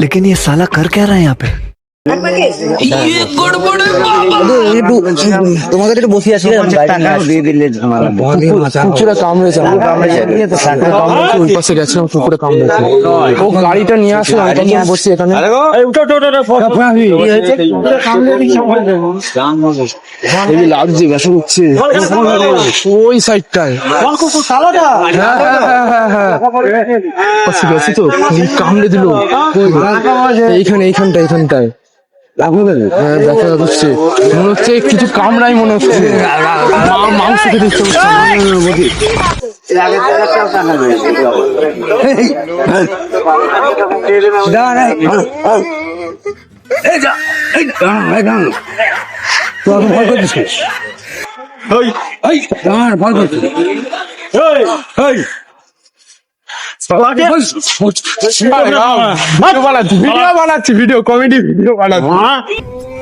लेकिन ये साला कर क्या रहा है यहाँ पे? তোমাদের একটু বসে আছে কুকুরে কামড়েছে ওই পাশে গেছিলাম কুকুরে কামড়েছে ও গাড়িটা নিয়ে আসলে আমি তখন বসছি এখানে লাগছে ব্যথা হচ্ছে ওই সাইডটায় গেছি তো কামড়ে দিল এইখানটায় দেখা যাচ্ছে মনে হচ্ছে কিছু কামড়াই মনে হচ্ছে মাংস খেতে ইচ্ছে ভিডিও বানাচ্ছি ভিডিও কমেডি ভিডিও বানাচ্ছি